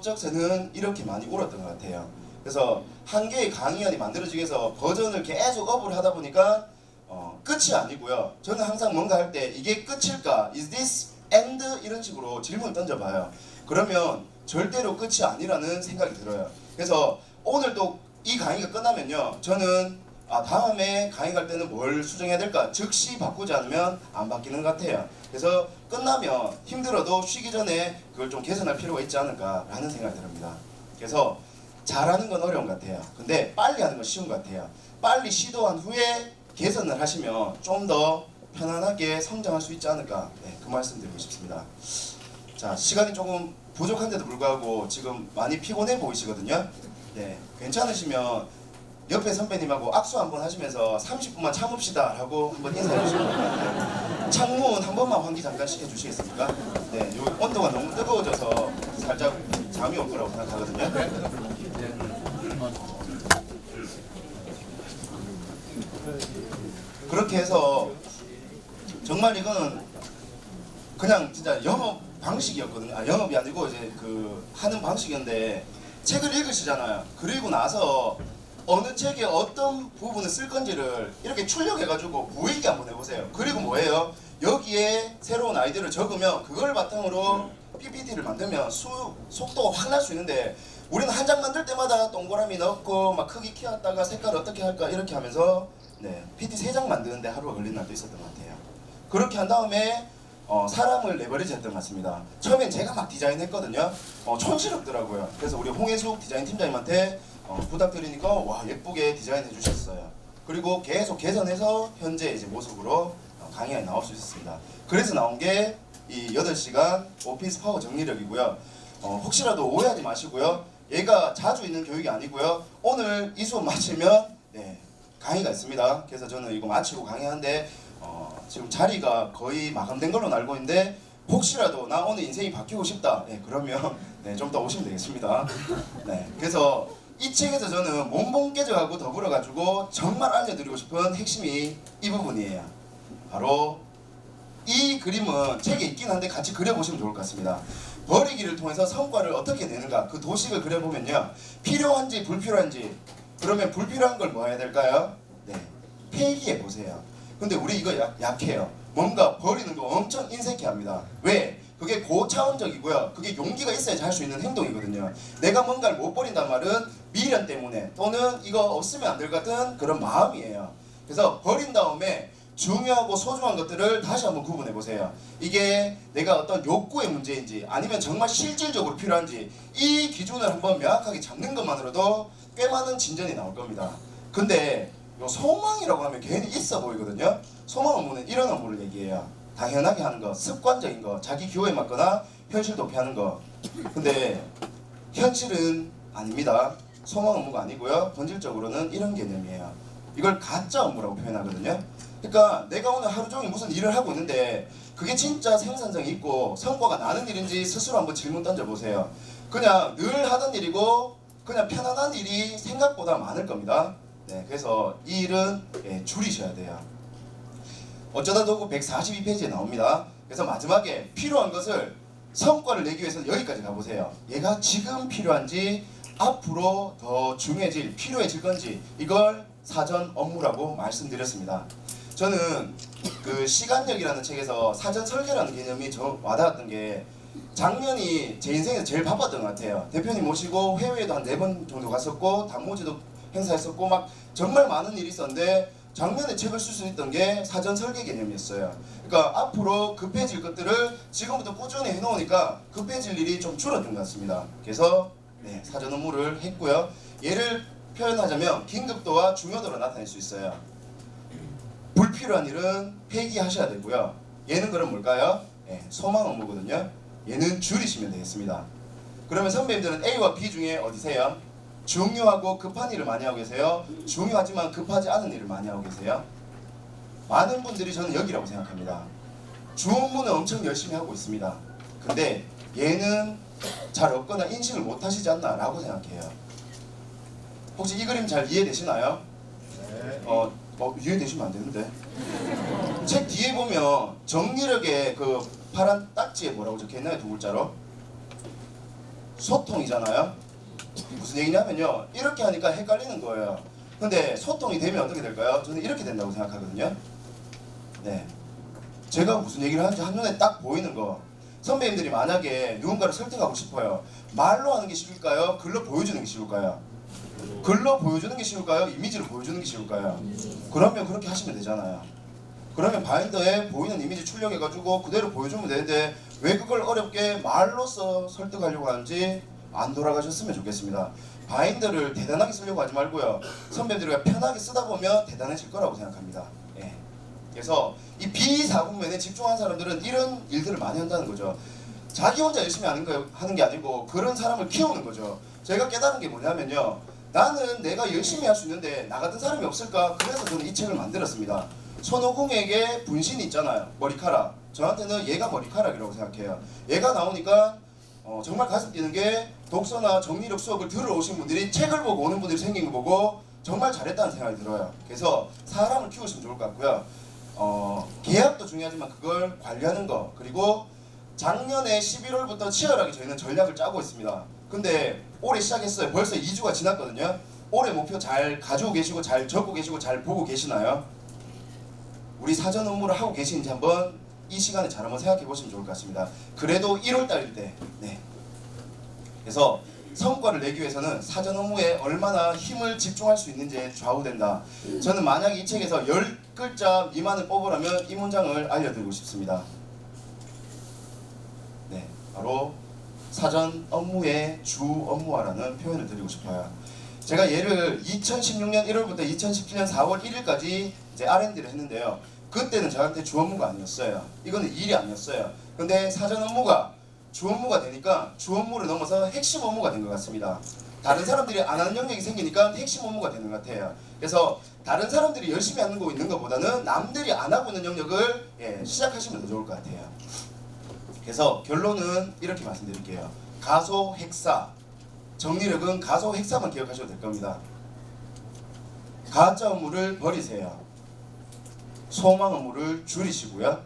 저는 이렇게 많이 울었던 것 같아요. 그래서 한 개의 강의안이 만들어지기 위해서 버전을 계속 업을 하다 보니까 끝이 아니고요. 저는 항상 뭔가 할 때 이게 끝일까? Is this end? 이런 식으로 질문을 던져봐요. 그러면 절대로 끝이 아니라는 생각이 들어요. 그래서 오늘 또 이 강의가 끝나면요. 저는 다음에 강의 갈 때는 뭘 수정해야 될까? 즉시 바꾸지 않으면 안 바뀌는 것 같아요. 그래서 끝나면 힘들어도 쉬기 전에 그걸 좀 개선할 필요가 있지 않을까라는 생각이 듭니다. 그래서 잘하는 건 어려운 것 같아요. 근데 빨리 하는 건 쉬운 것 같아요. 빨리 시도한 후에 개선을 하시면 좀 더 편안하게 성장할 수 있지 않을까, 그 말씀 드리고 싶습니다. 자, 시간이 조금 부족한데도 불구하고 지금 많이 피곤해 보이시거든요. 괜찮으시면 옆에 선배님하고 악수 한번 하시면서 30분만 참읍시다 라고 한번 인사해 주시고, 창문 한 번만 환기 잠깐씩 해주시겠습니까? 요 온도가 너무 뜨거워져서 살짝 잠이 올 거라고 생각하거든요. 그렇게 해서 정말 이거는 그냥 진짜 영업 방식이었거든요. 영업이 아니고 이제 그 하는 방식이었는데, 책을 읽으시잖아요. 그리고 나서 어느 책에 어떤 부분을 쓸 건지를 이렇게 출력해가지고 보이게 한번 해보세요. 그리고 뭐예요? 여기에 새로운 아이디어를 적으면 그걸 바탕으로 PPT를 만들면 속도가 확 날 수 있는데, 우리는 한 장 만들 때마다 동그라미 넣고 막 크기 키웠다가 색깔 어떻게 할까 이렇게 하면서 PT 3장 만드는데 하루가 걸린 날도 있었던 것 같아요. 그렇게 한 다음에 사람을 레버리지 했던 것 같습니다. 처음엔 제가 막 디자인했거든요. 촌스럽더라고요. 그래서 우리 홍혜숙 디자인 팀장님한테 부탁드리니까 와, 예쁘게 디자인해 주셨어요. 그리고 계속 개선해서 현재 이제 모습으로 강의에 나올 수 있었습니다. 그래서 나온 게 이 8시간 오피스 파워 정리력이고요. 혹시라도 오해하지 마시고요. 얘가 자주 있는 교육이 아니고요. 오늘 이 수업 마치면 강의가 있습니다. 그래서 저는 이거 마치고 강의하는데 지금 자리가 거의 마감된 걸로 알고 있는데, 혹시라도 나 오늘 인생이 바뀌고 싶다, 그러면 좀 더 오시면 되겠습니다. 그래서 이 책에서 저는 몸봉 깨져가고 더불어가지고 정말 알려드리고 싶은 핵심이 이 부분이에요. 바로 이 그림은 책에 있긴 한데 같이 그려보시면 좋을 것 같습니다. 버리기를 통해서 성과를 어떻게 내는가, 그 도식을 그려보면요, 필요한지 불필요한지, 그러면 불필요한 걸 뭐 해야 될까요? 폐기해 보세요. 근데 우리 이거 약해요. 뭔가 버리는 거 엄청 인색해 합니다. 왜? 그게 고차원적이고요. 그게 용기가 있어야지 할 수 있는 행동이거든요. 내가 뭔가를 못 버린단 말은 미련 때문에, 또는 이거 없으면 안 될 것 같은 그런 마음이에요. 그래서 버린 다음에 중요하고 소중한 것들을 다시 한번 구분해 보세요. 이게 내가 어떤 욕구의 문제인지 아니면 정말 실질적으로 필요한지, 이 기준을 한번 명확하게 잡는 것만으로도 꽤 많은 진전이 나올 겁니다. 근데 소망이라고 하면 괜히 있어 보이거든요. 소망 업무는 이런 업무를 얘기해요. 당연하게 하는 거, 습관적인 거, 자기 기호에 맞거나 현실 도피하는 거. 근데 현실은 아닙니다. 소망 업무가 아니고요. 본질적으로는 이런 개념이에요. 이걸 가짜 업무라고 표현하거든요. 그러니까 내가 오늘 하루 종일 무슨 일을 하고 있는데 그게 진짜 생산성이 있고 성과가 나는 일인지 스스로 한번 질문 던져보세요. 그냥 늘 하던 일이고 그냥 편안한 일이 생각보다 많을 겁니다. 그래서 이 일은 줄이셔야 돼요. 어쩌다 도구 142페이지에 나옵니다. 그래서 마지막에 필요한 것을 성과를 내기 위해서 여기까지 가보세요. 얘가 지금 필요한지 앞으로 더 중요해질, 필요해질 건지, 이걸 사전 업무라고 말씀드렸습니다. 저는 그 시간력이라는 책에서 사전 설계라는 개념이 와닿았던 게, 작년이 제 인생에서 제일 바빴던 것 같아요. 대표님 모시고 해외에도 한 4번 정도 갔었고 단모지도 행사했었고 막 정말 많은 일이 있었는데, 작년에 책을 쓸 수 있던 게 사전 설계 개념이었어요. 그러니까 앞으로 급해질 것들을 지금부터 꾸준히 해놓으니까 급해질 일이 좀 줄어든 것 같습니다. 그래서 사전 업무를 했고요. 얘를 표현하자면 긴급도와 중요도로 나타낼 수 있어요. 불필요한 일은 폐기하셔야 되고요. 얘는 그럼 뭘까요? 소망 업무거든요. 얘는 줄이시면 되겠습니다. 그러면 선배님들은 A와 B 중에 어디세요? 중요하고 급한 일을 많이 하고 계세요? 중요하지만 급하지 않은 일을 많이 하고 계세요? 많은 분들이 저는 여기라고 생각합니다. 주 업무는 엄청 열심히 하고 있습니다. 근데 얘는 잘 없거나 인식을 못 하시지 않나 라고 생각해요. 혹시 이 그림 잘 이해되시나요? 이해되시면 안 되는데. 책 뒤에 보면 정리력의 그 파란 딱지에 뭐라고 적혀있나요? 2글자로? 소통이잖아요. 무슨 얘기냐면요, 이렇게 하니까 헷갈리는 거예요. 근데 소통이 되면 어떻게 될까요? 저는 이렇게 된다고 생각하거든요. 네, 제가 무슨 얘기를 하는지 한눈에 딱 보이는 거. 선배님들이 만약에 누군가를 설득하고 싶어요. 말로 하는 게 쉬울까요? 글로 보여주는 게 쉬울까요? 글로 보여주는 게 쉬울까요? 이미지로 보여주는 게 쉬울까요? 그러면 그렇게 하시면 되잖아요. 그러면 바인더에 보이는 이미지 출력해가지고 그대로 보여주면 되는데 왜 그걸 어렵게 말로써 설득하려고 하는지 안 돌아가셨으면 좋겠습니다. 바인더를 대단하게 쓰려고 하지 말고요. 선배님들이 편하게 쓰다 보면 대단해질 거라고 생각합니다. 예. 그래서 이 비사분면에 집중한 사람들은 이런 일들을 많이 한다는 거죠. 자기 혼자 열심히 하는 게 아니고 그런 사람을 키우는 거죠. 제가 깨달은 게 뭐냐면요, 나는 내가 열심히 할 수 있는데 나 같은 사람이 없을까? 그래서 저는 이 책을 만들었습니다. 손오공에게 분신이 있잖아요. 머리카락. 저한테는 얘가 머리카락이라고 생각해요. 얘가 나오니까 정말 가슴 뛰는 게 독서나 정리력 수업을 들어오신 분들이 책을 보고 오는 분들이 생긴 거 보고 정말 잘했다는 생각이 들어요. 그래서 사람을 키우시면 좋을 것 같고요. 계약도 중요하지만 그걸 관리하는 거, 그리고 작년에 11월부터 치열하게 저희는 전략을 짜고 있습니다. 근데 올해 시작했어요. 벌써 2주가 지났거든요. 올해 목표 잘 가지고 계시고 잘 적고 계시고 잘 보고 계시나요? 우리 사전 업무를 하고 계시는지 한번 이 시간에 잘 한번 생각해 보시면 좋을 것 같습니다. 그래도 1월 달일 때. 네. 그래서 성과를 내기 위해서는 사전 업무에 얼마나 힘을 집중할 수 있는지에 좌우된다. 저는 만약 이 책에서 10글자 미만을 뽑으라면 이 문장을 알려드리고 싶습니다. 네, 바로 사전 업무의 주 업무화라는 표현을 드리고 싶어요. 제가 얘를 2016년 1월부터 2017년 4월 1일까지 이제 R&D를 했는데요. 그때는 저한테 주 업무가 아니었어요. 이거는 일이 아니었어요. 근데 사전 업무가 주 업무가 되니까 주 업무를 넘어서 핵심 업무가 된 것 같습니다. 다른 사람들이 안 하는 영역이 생기니까 핵심 업무가 되는 것 같아요. 그래서 다른 사람들이 열심히 하는 거 있는 것보다는 남들이 안 하고 있는 영역을 시작하시면 더 좋을 것 같아요. 그래서 결론은 이렇게 말씀드릴게요. 가소, 핵사. 정리력은 가소, 핵사만 기억하셔도 될 겁니다. 가짜 업무를 버리세요. 소망 업무를 줄이시고요.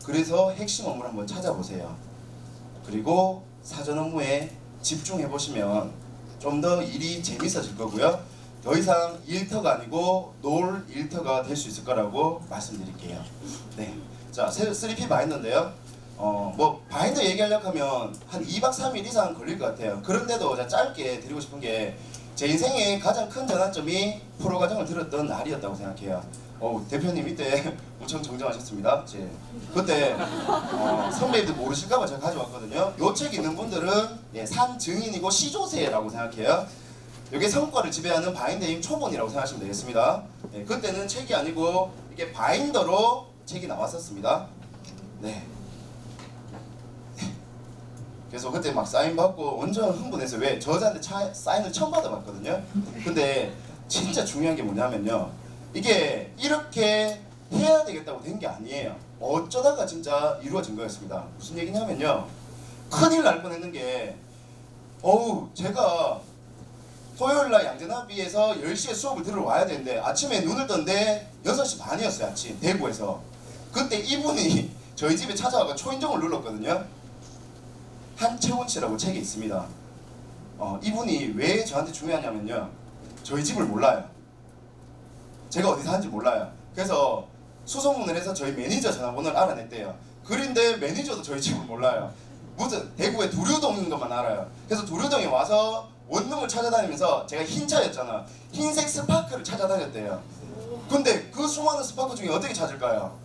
그래서 핵심 업무를 한번 찾아보세요. 그리고 사전 업무에 집중해 보시면 좀 더 일이 재밌어질 거고요. 더 이상 일터가 아니고 놀 일터가 될 수 있을 거라고 말씀드릴게요. 네, 자 3P 바인더인데요. 뭐 바인더 얘기하려고 하면 한 2박 3일 이상 걸릴 것 같아요. 그런데도 제가 짧게 드리고 싶은 게 제 인생의 가장 큰 전환점이 프로 과정을 들었던 날이었다고 생각해요. 대표님 이때 엄청 정정하셨습니다. 그때 선배님들 모르실까봐 제가 가져왔거든요. 요 책 있는 분들은 산 증인이고 시조세라고 생각해요. 이게 성과를 지배하는 바인더의 힘 초본이라고 생각하시면 되겠습니다. 그때는 책이 아니고 이게 바인더로 책이 나왔었습니다. 네. 그래서 그때 막 사인 받고 완전 흥분해서, 왜 저자한테 사인을 처음 받아봤거든요. 근데 진짜 중요한 게 뭐냐면요, 이게 이렇게 해야 되겠다고 된 게 아니에요. 어쩌다가 진짜 이루어진 거였습니다. 무슨 얘기냐면요, 큰일 날 뻔했는 게 제가 토요일날 양재나비에서 10시에 수업을 들어와야 되는데 아침에 눈을 떴는데 6시 반이었어요. 아침 대구에서. 그때 이분이 저희 집에 찾아와서 초인종을 눌렀거든요. 한채원 씨라고 책이 있습니다. 이분이 왜 저한테 중요하냐면요, 저희 집을 몰라요. 제가 어디 사는지 몰라요. 그래서 수소문을 해서 저희 매니저 전화번호를 알아냈대요. 그런데 매니저도 저희 집을 몰라요. 무슨 대구의 두류동인 것만 알아요. 그래서 두류동에 와서 원룸을 찾아다니면서, 제가 흰 차였잖아, 흰색 스파크를 찾아다녔대요. 근데 그 수많은 스파크 중에 어떻게 찾을까요?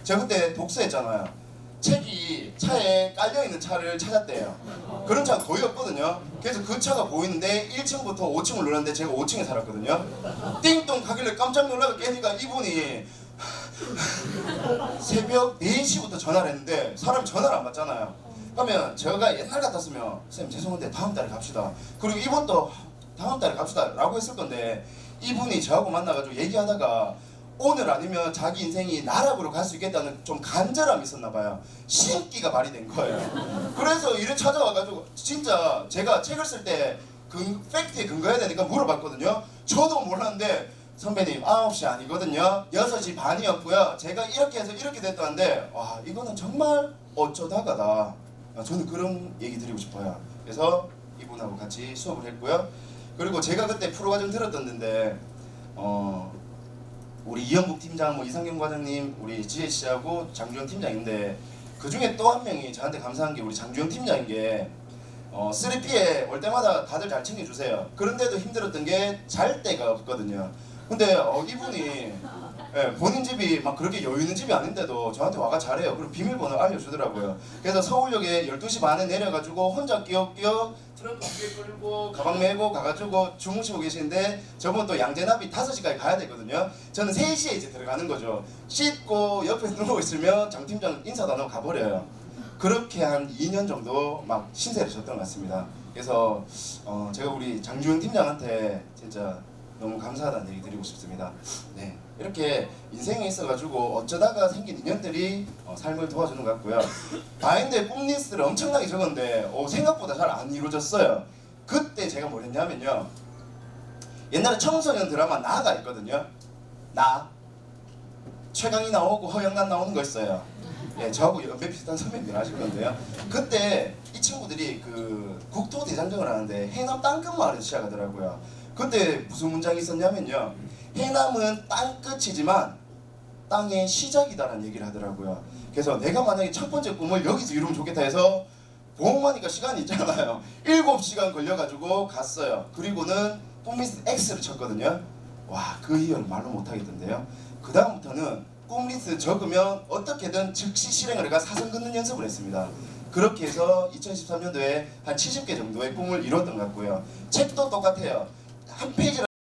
제가 그때 독서했잖아요. 책이 차에 깔려있는 차를 찾았대요. 그런 차가 거의 없거든요. 그래서 그 차가 보이는데 1층부터 5층을 눌렀는데 제가 5층에 살았거든요. 띵동 가길래 깜짝 놀라서 깨니까 이분이 새벽 4시부터 전화를 했는데 사람이 전화를 안 받잖아요. 그러면 제가 옛날 같았으면 선생님 죄송한데 다음 달에 갑시다, 그리고 이번도 다음 달에 갑시다 라고 했을 건데, 이분이 저하고 만나가지고 얘기하다가 오늘 아니면 자기 인생이 나락으로 갈 수 있겠다는 좀 간절함이 있었나 봐요. 신기가 발휘된 거예요. 그래서 이래 찾아와가지고 진짜 제가 책을 쓸 때 팩트에 근거해야 되니까 물어봤거든요. 저도 몰랐는데 선배님 9시 아니거든요. 6시 반이었고요. 제가 이렇게 해서 이렇게 됐다는데, 와 이거는 정말 어쩌다가다. 저는 그런 얘기 드리고 싶어요. 그래서 이분하고 같이 수업을 했고요. 그리고 제가 그때 프로과정 들었던 데인데 우리 이영국 팀장, 뭐 이상경 과장님, 우리 지혜 씨하고 장주영 팀장인데 그 중에 또 한 명이 저한테 감사한 게 우리 장주영 팀장인 게 3P에 올 때마다 다들 잘 챙겨주세요. 그런데도 힘들었던 게 잘 데가 없거든요. 근데 이분이 본인 집이 막 그렇게 여유 있는 집이 아닌데도 저한테 와가 잘해요. 그리고 비밀번호 알려주더라고요. 그래서 서울역에 12시 반에 내려가지고 혼자 끼역끼역 트렁크 뒤에 끌고 가방 메고 가가지고 주무시고 계시는데 저분 또 양재나비 5시까지 가야 되거든요. 저는 3시에 이제 들어가는 거죠. 씻고 옆에 누워 있으면 장 팀장 인사도 안 하고 가버려요. 그렇게 한 2년 정도 막 신세를 졌던 것 같습니다. 그래서 제가 우리 장주영 팀장한테 진짜 너무 감사하다는 얘기 드리고 싶습니다. 네, 이렇게 인생에 있어가지고 어쩌다가 생긴 인연들이 삶을 도와주는 것 같고요. 바인드에 꿈 리스트를 엄청나게 적었는데 생각보다 잘 안 이루어졌어요. 그때 제가 뭘 했냐면요. 옛날에 청소년 드라마 나가 있거든요. 나 최강이 나오고 허영란 나오는 거 있어요. 예, 저하고 연배 비슷한 선배님들 아실 건데요. 그때 이 친구들이 그 국토 대장정을 하는데 해남 땅끝 마을에서 시작하더라고요. 그때 무슨 문장이 있었냐면요. 해남은 땅끝이지만 땅의 시작이다라는 얘기를 하더라고요. 그래서 내가 만약에 첫 번째 꿈을 여기서 이루면 좋겠다 해서 보험하니까 시간이 있잖아요. 7시간 걸려가지고 갔어요. 그리고는 꿈리스트 X를 쳤거든요. 와, 그 이유를 말로 못하겠던데요. 그 다음부터는 꿈리스트 적으면 어떻게든 즉시 실행을 해가 사선 긋는 연습을 했습니다. 그렇게 해서 2013년도에 한 70개 정도의 꿈을 이뤘던 것 같고요. 책도 똑같아요. 한 페이지라도